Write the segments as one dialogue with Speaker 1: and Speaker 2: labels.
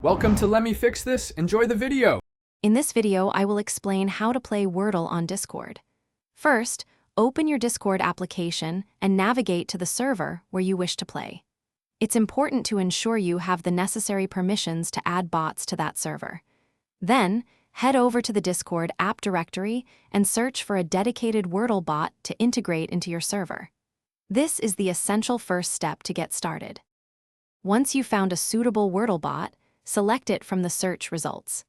Speaker 1: Welcome to Let Me Fix This. Enjoy the video.
Speaker 2: In this video, I will explain how to play Wordle on Discord. First, open your Discord application and navigate to the server where you wish to play. It's important to ensure you have the necessary permissions to add bots to that server. Then, head over to the Discord app directory and search for a dedicated Wordle bot to integrate into your server. This is the essential first step to get started. Once you've found a suitable Wordle bot, select it from the search results.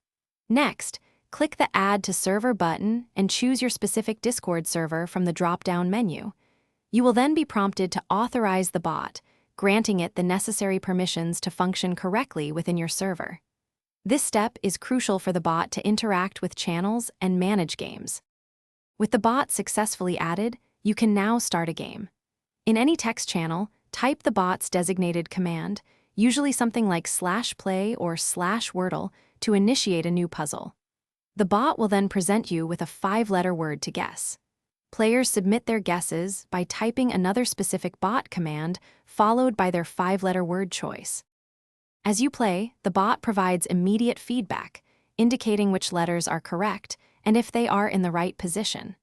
Speaker 2: Next, click the Add to Server button and choose your specific Discord server from the drop-down menu. You will then be prompted to authorize the bot, granting it the necessary permissions to function correctly within your server. This step is crucial for the bot to interact with channels and manage games. With the bot successfully added, you can now start a game. In any text channel, type the bot's designated command, usually something like /play or /Wordle, to initiate a new puzzle. The bot will then present you with a 5-letter word to guess. Players submit their guesses by typing another specific bot command followed by their 5-letter word choice. As you play, the bot provides immediate feedback, indicating which letters are correct and if they are in the right position.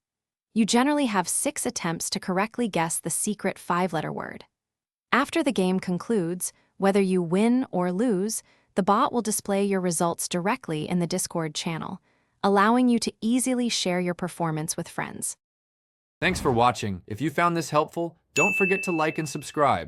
Speaker 2: You generally have 6 attempts to correctly guess the secret 5-letter word. After the game concludes, whether you win or lose, the bot will display your results directly in the Discord channel, allowing you to easily share your performance with friends.
Speaker 1: Thanks for watching. If you found this helpful, don't forget to like and subscribe.